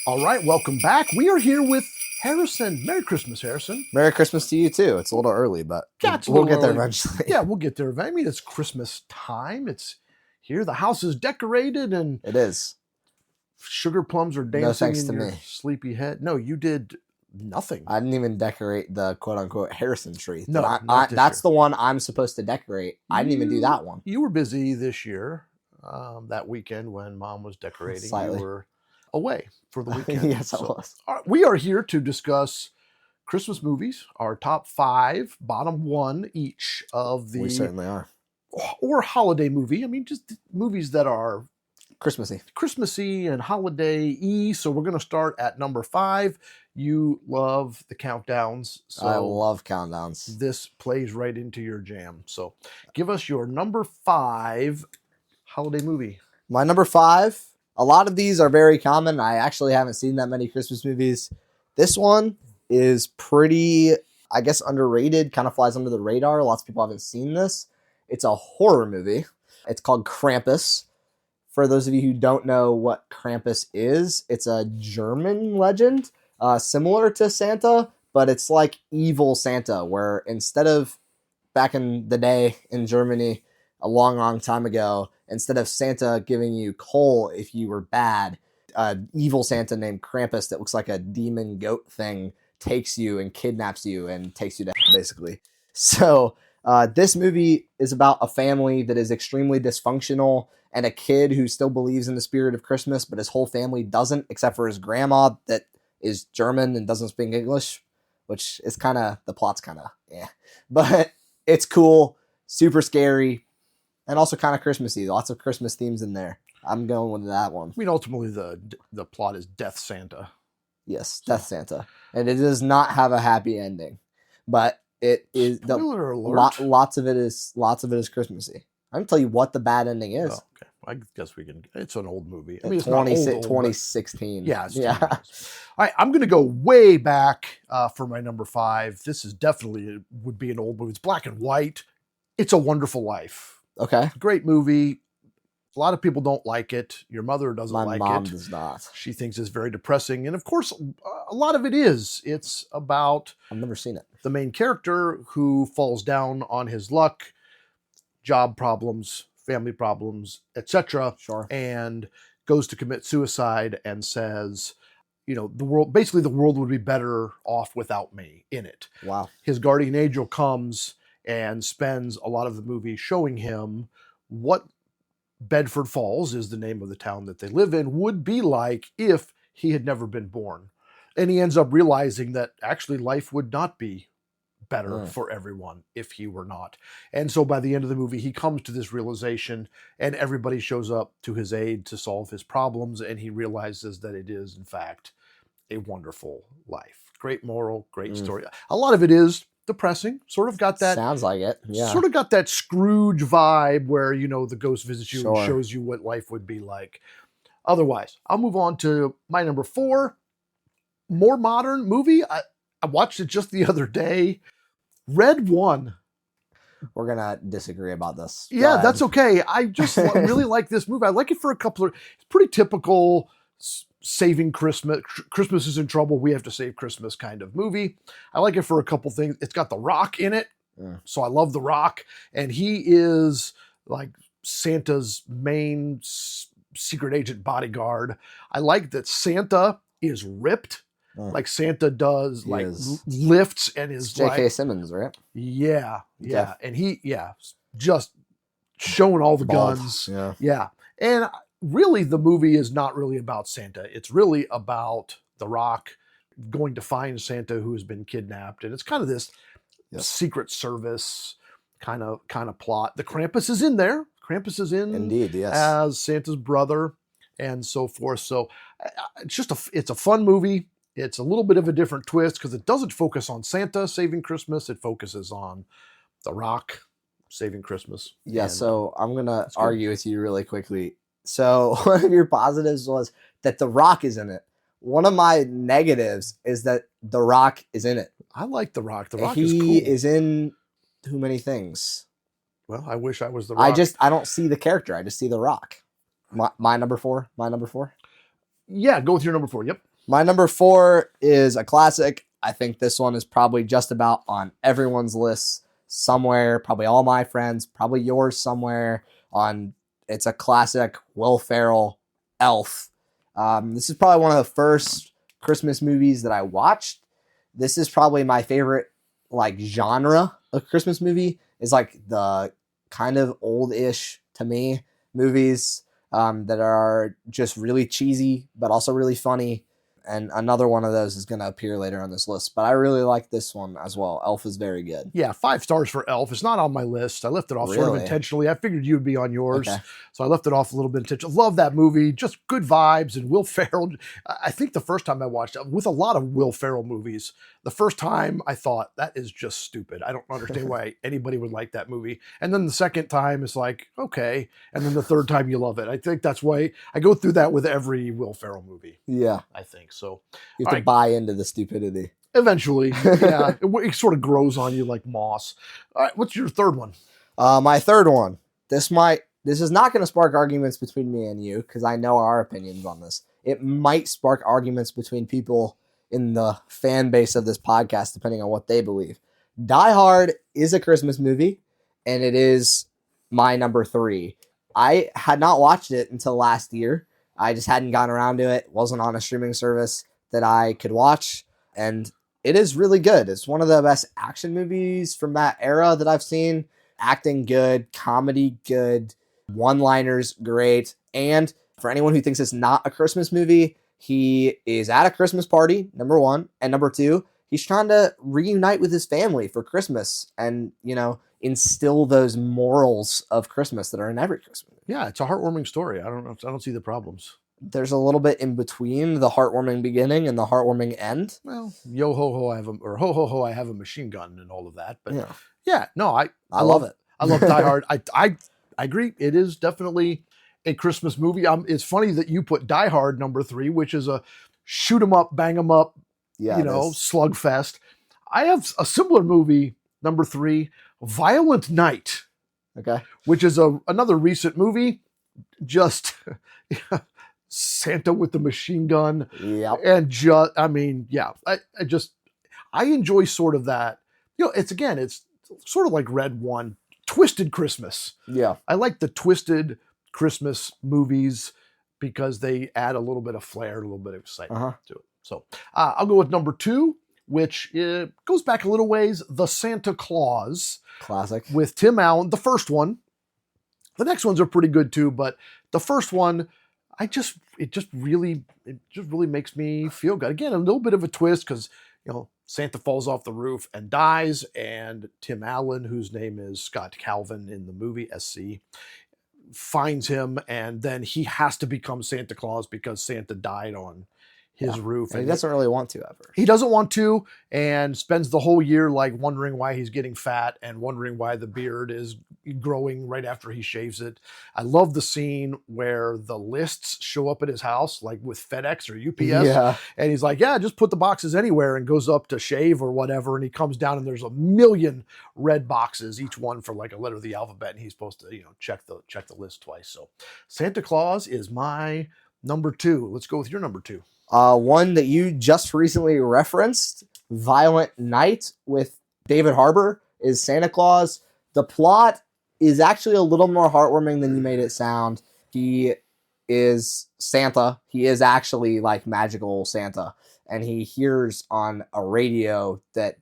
All right, welcome back. We are here with Harrison. Merry Christmas, Harrison. Merry Christmas to you, too. It's a little early, but we'll get there eventually. Yeah, we'll get there. I mean, it's Christmas time. It's here. The house is decorated, and it is. Sugar plums are dancing no thanks in to your me. Sleepy head. No, you did Nothing. I didn't even decorate the quote unquote Harrison tree. No, But not this that's year. the one I'm supposed to decorate. I didn't even do that one. You were busy this year. That weekend when Mom was decorating, Slightly. you were away for the weekend. Yes, I was. We are here to discuss Christmas movies, our top 5, bottom 1 each of We the certainly are. or holiday movie. I mean, just movies that are Christmassy. and holiday-y. So we're going to start at number 5. You love the countdowns. So I love countdowns. this plays right into your jam. So give us your number 5 holiday movie. My number 5, a lot of these are very common. I actually haven't seen that many Christmas movies. This one is pretty, I guess, underrated, kind of flies under the radar. Lots of people haven't seen this. It's a horror movie. It's called Krampus. For those of you who don't know what Krampus is, it's a German legend, similar to Santa, but it's like evil Santa, where instead of back in the day in Germany, a long, long time ago, instead of Santa giving you coal if you were bad, evil Santa named Krampus that looks like a demon goat thing takes you and kidnaps you and takes you to hell, basically. So this movie is about a family that is extremely dysfunctional and a kid who still believes in the spirit of Christmas, but his whole family doesn't, except for his grandma that is German and doesn't speak English, which is kind of, the plot's kind of, yeah. But it's cool, super scary, and also kind of Christmassy. Lots of Christmas themes in there. I'm going with that one. I mean, ultimately, the plot is Death Santa. Yes, Death Santa. And it does not have a happy ending. But it is Spoiler alert. lots of it is Christmassy. I can tell you what the bad ending is. Oh, okay. I guess we can. It's an old movie. I mean, it's not 2016. Yeah. Yeah. All right. I'm going to go way back for my number 5. This is definitely would be an old movie. It's black and white. It's A Wonderful Life. Okay. Great movie. A lot of people don't like it. Your mother doesn't My like mom it. does not. She thinks it's very depressing. And of course, a lot of it is. It's about I've never seen it. the main character who falls down on his luck, job problems, family problems, etc. Sure. And goes to commit suicide and says, you know, the world would be better off without me in it. Wow. His guardian angel comes and spends a lot of the movie showing him what Bedford Falls is the name of the town that they live in would be like if he had never been born. And he ends up realizing that actually life would not be better for everyone if he were not. And so by the end of the movie, he comes to this realization and everybody shows up to his aid to solve his problems. And he realizes that it is, in fact, a wonderful life. Great moral, great story. A lot of it is depressing. Sort of got that. Sounds like it. Yeah. Sort of got that Scrooge vibe where, you know, the ghost visits you and Sure. shows you what life would be like. Otherwise, I'll move on to my number 4. More modern movie. I watched it just the other day. Red One. We're gonna disagree about this. Go Yeah, ahead. that's okay. I just really like this movie. I like it for a couple of. It's pretty typical saving Christmas. Christmas is in trouble. We have to save Christmas kind of movie. I like it for a couple things. It's got The Rock in it, so I love The Rock, and he is like Santa's main secret agent bodyguard. I like that Santa is ripped. Like Santa does, like lifts and is J.K. like Simmons, right? yeah, Yeah. and he just showing all the Bald. guns, Yeah. and really the movie is not really about Santa. It's really about The Rock going to find Santa who has been kidnapped, and it's kind of this Secret Service kind of plot. The Krampus is in there. Krampus is in, Indeed, yes, as Santa's brother, and so forth. So it's a fun movie. It's a little bit of a different twist because it doesn't focus on Santa saving Christmas. It focuses on The Rock saving Christmas. Yeah, And, so I'm going to argue with you really quickly. So one of your positives was that The Rock is in it. One of my negatives is that The Rock is in it. I like The Rock. The Rock He is cool. is in too many things. Well, I wish I was The Rock. I don't see the character. I just see The Rock. My number 4. My number 4. Yeah, go with your number 4. Yep. My number 4 is a classic. I think this one is probably just about on everyone's list somewhere. Probably all my friends, probably yours somewhere. It's a classic Will Ferrell, Elf. This is probably one of the first Christmas movies that I watched. this is probably my favorite like genre of Christmas movie. Is like the kind of old-ish to me movies that are just really cheesy but also really funny. And another one of those is going to appear later on this list. But I really like this one as well. Elf is very good. Yeah, 5 stars for Elf. It's not on my list. I left it off sort of Really? intentionally. I figured you would be on yours. Okay. So I left it off a little bit intentionally. Love that movie. Just good vibes. And Will Ferrell, I think the first time I watched it, with a lot of Will Ferrell movies, the first time I thought, that is just stupid. I don't understand why anybody would like that movie. And then the second time it's like, okay. And then the third time you love it. I think that's why I go through that with every Will Ferrell movie. Yeah. I think so. You have to buy into the stupidity. Eventually, yeah. It sort of grows on you like moss. All right, what's your third one? My third one. This is not going to spark arguments between me and you because I know our opinions on this. It might spark arguments between people in the fan base of this podcast, depending on what they believe. Die Hard is a Christmas movie, and it is my number 3. I had not watched it until last year. I just hadn't gotten around to it. It wasn't on a streaming service that I could watch, and it is really good. It's one of the best action movies from that era that I've seen. Acting good, comedy good, one-liners great, and for anyone who thinks it's not a Christmas movie, he is at a Christmas party, number 1, and number 2, he's trying to reunite with his family for Christmas and, instill those morals of Christmas that are in every Christmas movie. Yeah, it's a heartwarming story. I don't see the problems. There's a little bit in between the heartwarming beginning and the heartwarming end. Well, yo ho ho, ho ho ho, I have a machine gun and all of that. But yeah, no, I love it. I love Die Hard. I agree. It is definitely a Christmas movie. It's funny that you put Die Hard number 3, which is a shoot 'em up, bang 'em up, slugfest. I have a similar movie, number 3, Violent Night. Okay. Which is another recent movie. Just Santa with the machine gun. Yep. And I enjoy sort of that. It's sort of like Red One, twisted Christmas. Yeah. I like the twisted Christmas movies because they add a little bit of flair, a little bit of excitement to it. So I'll go with number 2, which goes back a little ways. The Santa Claus. Classic. With Tim Allen. The first one. The next ones are pretty good too, but the first one, it just really makes me feel good. Again, a little bit of a twist because, Santa falls off the roof and dies, and Tim Allen, whose name is Scott Calvin in the movie SC, finds him, and then he has to become Santa Claus because Santa died on his roof. And he doesn't really want to ever. He doesn't want to, and spends the whole year like wondering why he's getting fat and wondering why the beard is growing right after he shaves it. I love the scene where the lists show up at his house, like with FedEx or UPS. Yeah. And he's like, yeah, just put the boxes anywhere, and goes up to shave or whatever. And he comes down and there's a million red boxes, each one for like a letter of the alphabet. And he's supposed to, check the list twice. So Santa Claus is my number 2. Let's go with your number 2. One that you just recently referenced, Violent Night with David Harbour, is Santa Claus. The plot is actually a little more heartwarming than you made it sound. He is Santa. He is actually like magical Santa. And he hears on a radio that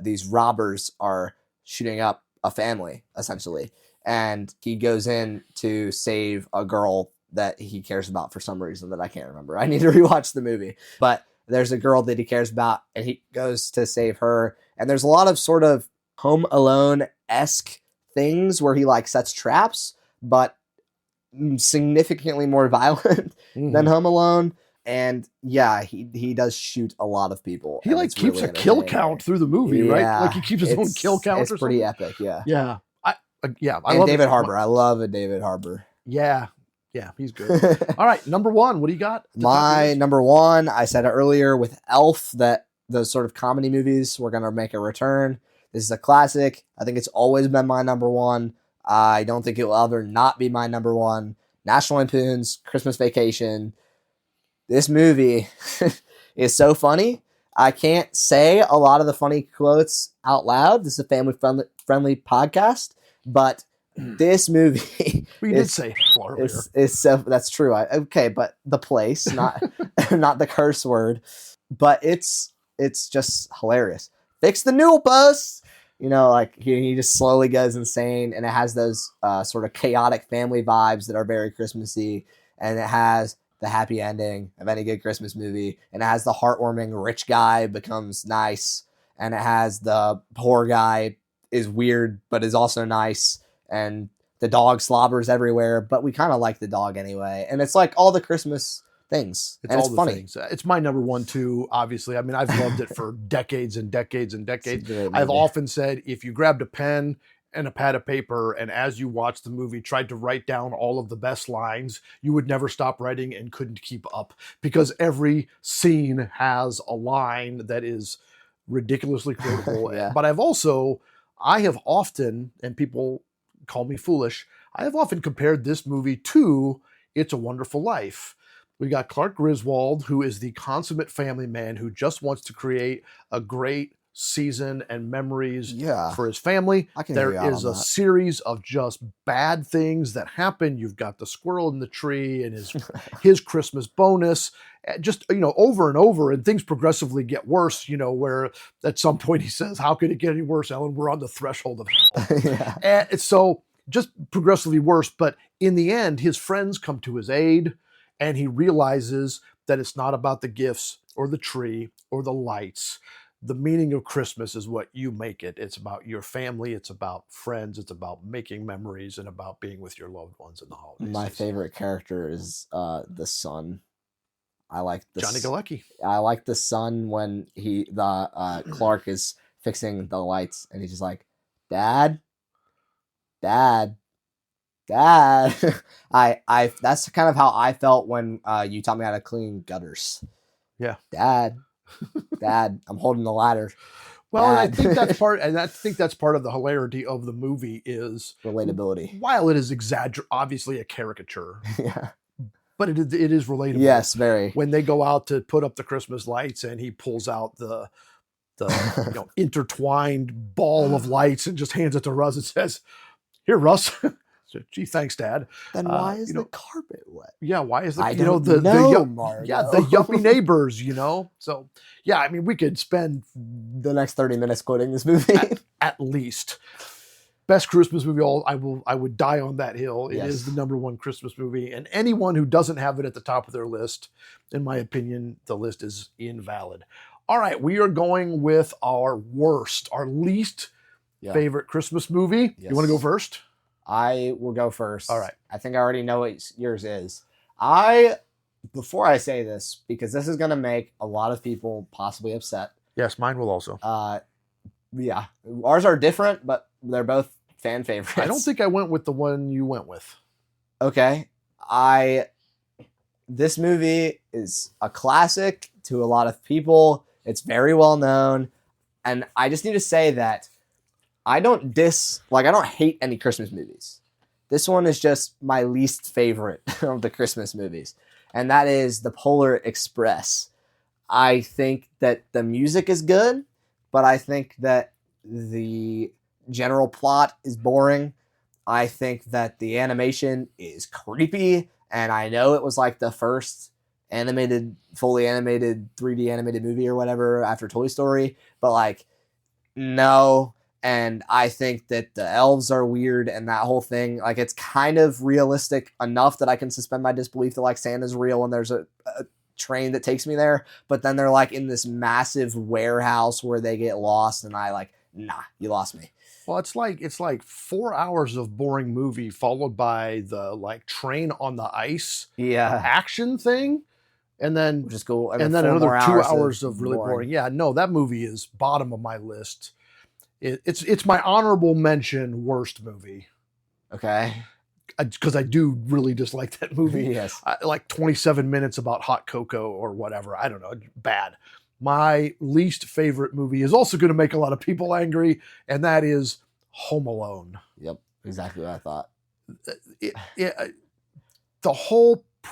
these robbers are shooting up a family, essentially. And he goes in to save a girl that he cares about for some reason that I can't remember. I need to rewatch the movie. But there's a girl that he cares about, and he goes to save her. And there's a lot of sort of Home Alone-esque things where he like sets traps, but significantly more violent than Home Alone. And yeah, he does shoot a lot people. He like keeps a kill count through the movie, right? Like he keeps his own kill count. It's pretty epic, yeah. Yeah. I love David Harbour. I love a David Harbour. Yeah. Yeah, he's good. All right, number 1. What do you got? My number 1, I said it earlier with Elf that those sort of comedy movies were going to make a return. This is a classic. I think it's always been my number 1. I don't think it will ever not be my number 1. National Lampoon's Christmas Vacation. This movie is so funny. I can't say a lot of the funny quotes out loud. This is a family podcast, but this movie we did say is so that's true. Okay, but the place, not not the curse word, but it's it's just hilarious. Fix the noodle bus. You know, like he just slowly goes insane, and it has those sort of chaotic family vibes that are very Christmassy, and it has the happy ending of any good Christmas movie, and it has the heartwarming rich guy becomes nice, and it has the poor guy is weird but is also nice, and the dog slobbers everywhere, but we kind of like the dog anyway, and it's like all the Christmas things. It's and all it's the funny. things. It's my number one too, obviously. I mean, I've loved it for decades and decades and It's a decades. great I've movie. often said if you grabbed a pen and a pad of paper and as you watched the movie tried to write down all of the best lines, you would never stop writing and couldn't keep up, because every scene has a line that is ridiculously quotable. Yeah. But I have often, and people call me foolish, I have often compared this movie to It's a Wonderful Life. We got Clark Griswold, who is the consummate family man who just wants to create a great season and memories Yeah. for his family. I can hear There you out is on a that. series of just bad things that happen. You've got the squirrel in the tree and his Christmas bonus, just, over and over, and things progressively get worse, where at some point he says, "How could it get any worse, Ellen? We're on the threshold of hell." Yeah. And so just progressively worse. But in the end, his friends come to his aid, and he realizes that it's not about the gifts or the tree or the lights. The meaning of Christmas is what you make it. It's about your family. It's about friends. It's about making memories and about being with your loved ones in the holidays. My favorite character is the son. I like the Johnny Galecki. I like the son when Clark is fixing the lights, and he's just like, "Dad, Dad, Dad." I that's kind of how I felt when you taught me how to clean gutters. Yeah. Dad, Dad, I'm holding the ladder. Well, and I Dad. think that's part of the hilarity of the movie is Relatability. while it is obviously a caricature, Yeah. but it is relatable. Yes, very. When they go out to put up the Christmas lights and he pulls out the intertwined ball of lights and just hands it to Russ and says, "Here, Russ." So, "Gee, thanks, Dad." Then why is you the know, carpet wet? Yeah, why is it? I You know, don't the know, yup- Margo. yeah, the yuppie neighbors. So yeah, I mean, we could spend The next 30 minutes quoting this movie. at least best Christmas movie. I would die on that hill. It Yes. is the number one Christmas movie, and anyone who doesn't have it at the top of their list, in my opinion, the list is invalid. All right, we are going with our least Yeah. favorite Christmas movie. Yes. You want to go first? I will go first. All right. I think I already know what yours is. Before I say this, because this is going to make a lot of people possibly upset. Yes, mine will also. Yeah, ours are different, but they're both fan favorites. I don't think I went with the one you went with. Okay, this movie is a classic to a lot of people. It's very well known, and I just need to say that I don't hate any Christmas movies. This one is just my least favorite of the Christmas movies, and that is The Polar Express. I think that the music is good, but I think that the general plot is boring. I think that the animation is creepy, and I know it was like the first fully animated 3D animated movie or whatever after Toy Story, but like, no. And I think that the elves are weird, and that whole thing, like, it's kind of realistic enough that I can suspend my disbelief that like Santa's real and there's a train that takes me there, but then they're like in this massive warehouse where they get lost, and I like, nah, you lost me. Well, it's like 4 hours of boring movie followed by the like train on the ice Yeah, action thing, and then which is cool. and then 4 another more 2 hours of really boring. boring. Yeah, no, that movie is bottom of my list. It's my honorable mention worst movie. Okay. Because I do really dislike that movie. Yes. Like 27 minutes about hot cocoa or whatever. I don't know. Bad. My least favorite movie is also going to make a lot of people angry, and that is Home Alone. Yep. Exactly what I thought.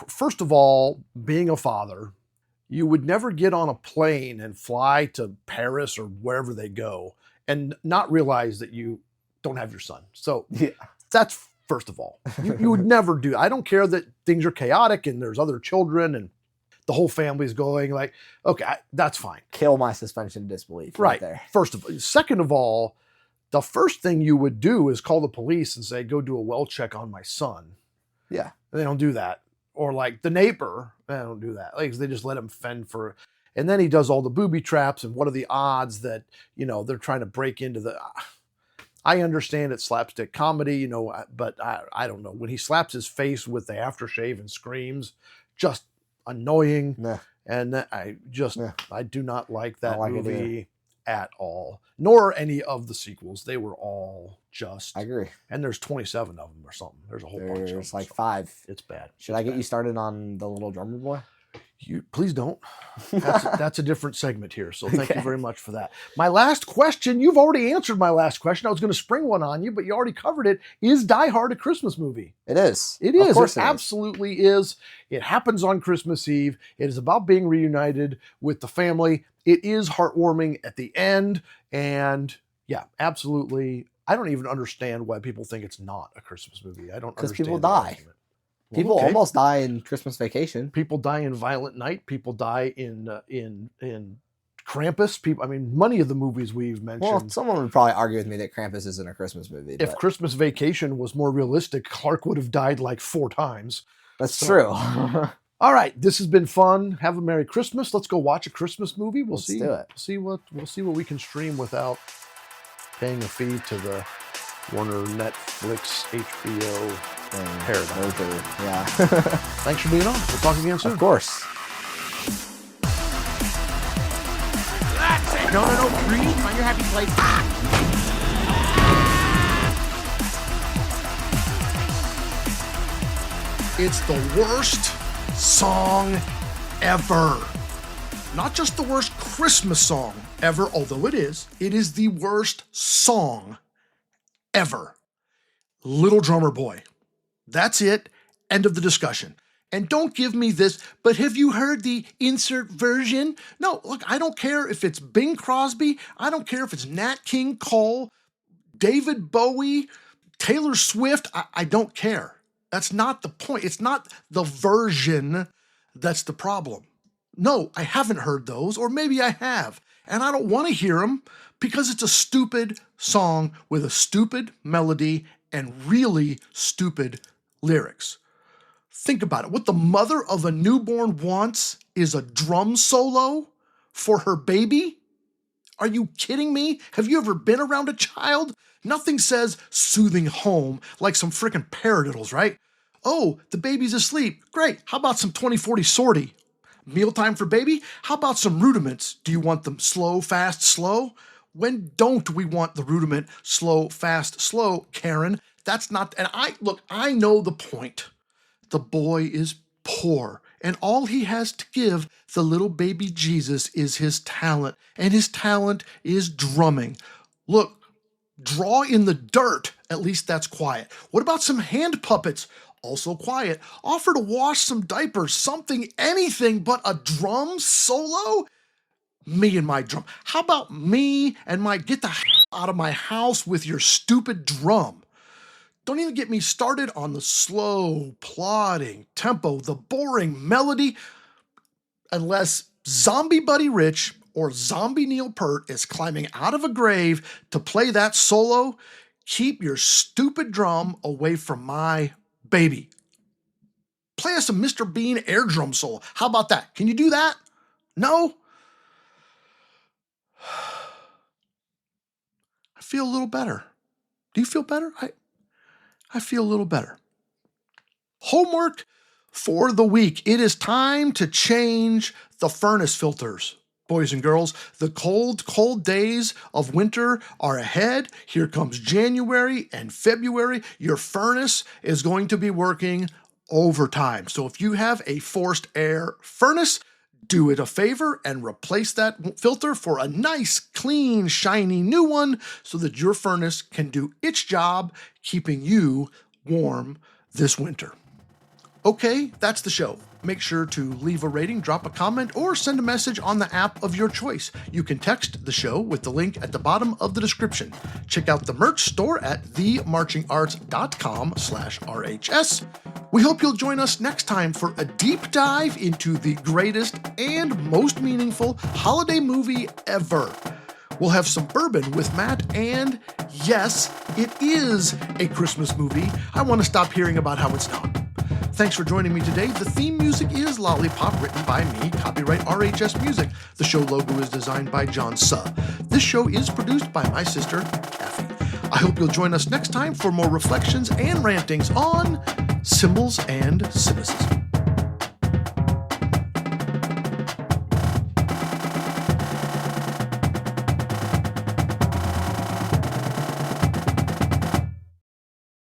First of all, being a father, you would never get on a plane and fly to Paris or wherever they go and not realize that you don't have your son. So Yeah. that's first of all. You would never do. I don't care that things are chaotic and there's other children, and the whole family's going like, okay, that's fine. Kill my suspension of disbelief right there. First of all. Second of all, the first thing you would do is call the police and say, go do a well check on my son. Yeah. They don't do that. Or like the neighbor, they don't do that. Like they just let him fend for, and then he does all the booby traps. And what are the odds that, they're trying to break into the, I understand it's slapstick comedy, but I don't know. When he slaps his face with the aftershave and screams, just annoying. Nah. And I do not like that like movie at all, nor any of the sequels. They were all just. I agree. And there's 27 of them or something. There's a whole bunch of them. There's like 5. It's bad. Should I get you started on the Little Drummer Boy? You please don't. That's a different segment here. So thank you very much for that. My last question, you've already answered my last question. I was going to spring one on you, but you already covered it. Is Die Hard a Christmas movie? It is. It is. Of course it absolutely is. It happens on Christmas Eve. It is about being reunited with the family. It is heartwarming at the end. And yeah, absolutely. I don't even understand why people think it's not a Christmas movie. I don't understand. Because people die. Argument. People almost die in Christmas Vacation. People die in Violent Night. People die in Krampus. People. I mean, many of the movies we've mentioned. Well, someone would probably argue with me that Krampus isn't a Christmas movie. If Christmas Vacation was more realistic, Clark would have died like 4 times. That's true. All right, this has been fun. Have a Merry Christmas. Let's go watch a Christmas movie. We'll see. Do it. We'll see what we can stream without paying a fee to the Warner, Netflix, HBO. Paradigm. Yeah. Thanks for being on. We'll talk again soon. Of course. That's it. No, breathe. Find your happy place. It's the worst song ever. Not just the worst Christmas song ever, although it is the worst song ever. Little Drummer Boy. That's it. End of the discussion. And don't give me this, but have you heard the insert version? No, look, I don't care if it's Bing Crosby. I don't care if it's Nat King Cole, David Bowie, Taylor Swift. I don't care. That's not the point. It's not the version that's the problem. No, I haven't heard those, or maybe I have, and I don't want to hear them because it's a stupid song with a stupid melody and really stupid lyrics. Think about it. What the mother of a newborn wants is a drum solo for her baby? Are you kidding me? Have you ever been around a child? Nothing says soothing home like some frickin' paradiddles, right? Oh, the baby's asleep. Great. How about some 20/40 sortie? Mealtime for baby? How about some rudiments? Do you want them slow, fast, slow? When don't we want the rudiment slow, fast, slow, Karen? That's not, and I know the point. The boy is poor, and all he has to give the little baby Jesus is his talent, and his talent is drumming. Look, draw in the dirt. At least that's quiet. What about some hand puppets? Also quiet. Offer to wash some diapers, something, anything but a drum solo? Me and my drum. How about me and my get the out of my house with your stupid drum? Don't even get me started on the slow, plodding tempo, the boring melody. Unless Zombie Buddy Rich or Zombie Neil Peart is climbing out of a grave to play that solo, keep your stupid drum away from my baby. Play us a Mr. Bean air drum solo. How about that? Can you do that? No? I feel a little better. Do you feel better? I feel a little better. Homework for the week. It is time to change the furnace filters. Boys and girls, the cold days of winter are ahead. Here comes January and February. Your furnace is going to be working overtime. So if you have a forced air furnace, do it a favor and replace that filter for a nice, clean, shiny new one so that your furnace can do its job keeping you warm this winter. Okay, that's the show. Make sure to leave a rating, drop a comment, or send a message on the app of your choice. You can text the show with the link at the bottom of the description. Check out the merch store at themarchingarts.com/RHS. We hope you'll join us next time for a deep dive into the greatest and most meaningful holiday movie ever. We'll have some bourbon with Matt, and yes, it is a Christmas movie. I want to stop hearing about how it's not. Thanks for joining me today. The theme music is Lollipop, written by me, copyright RHS Music. The show logo is designed by John Suh. This show is produced by my sister, Cathy. I hope you'll join us next time for more reflections and rantings on symbols and cynicism.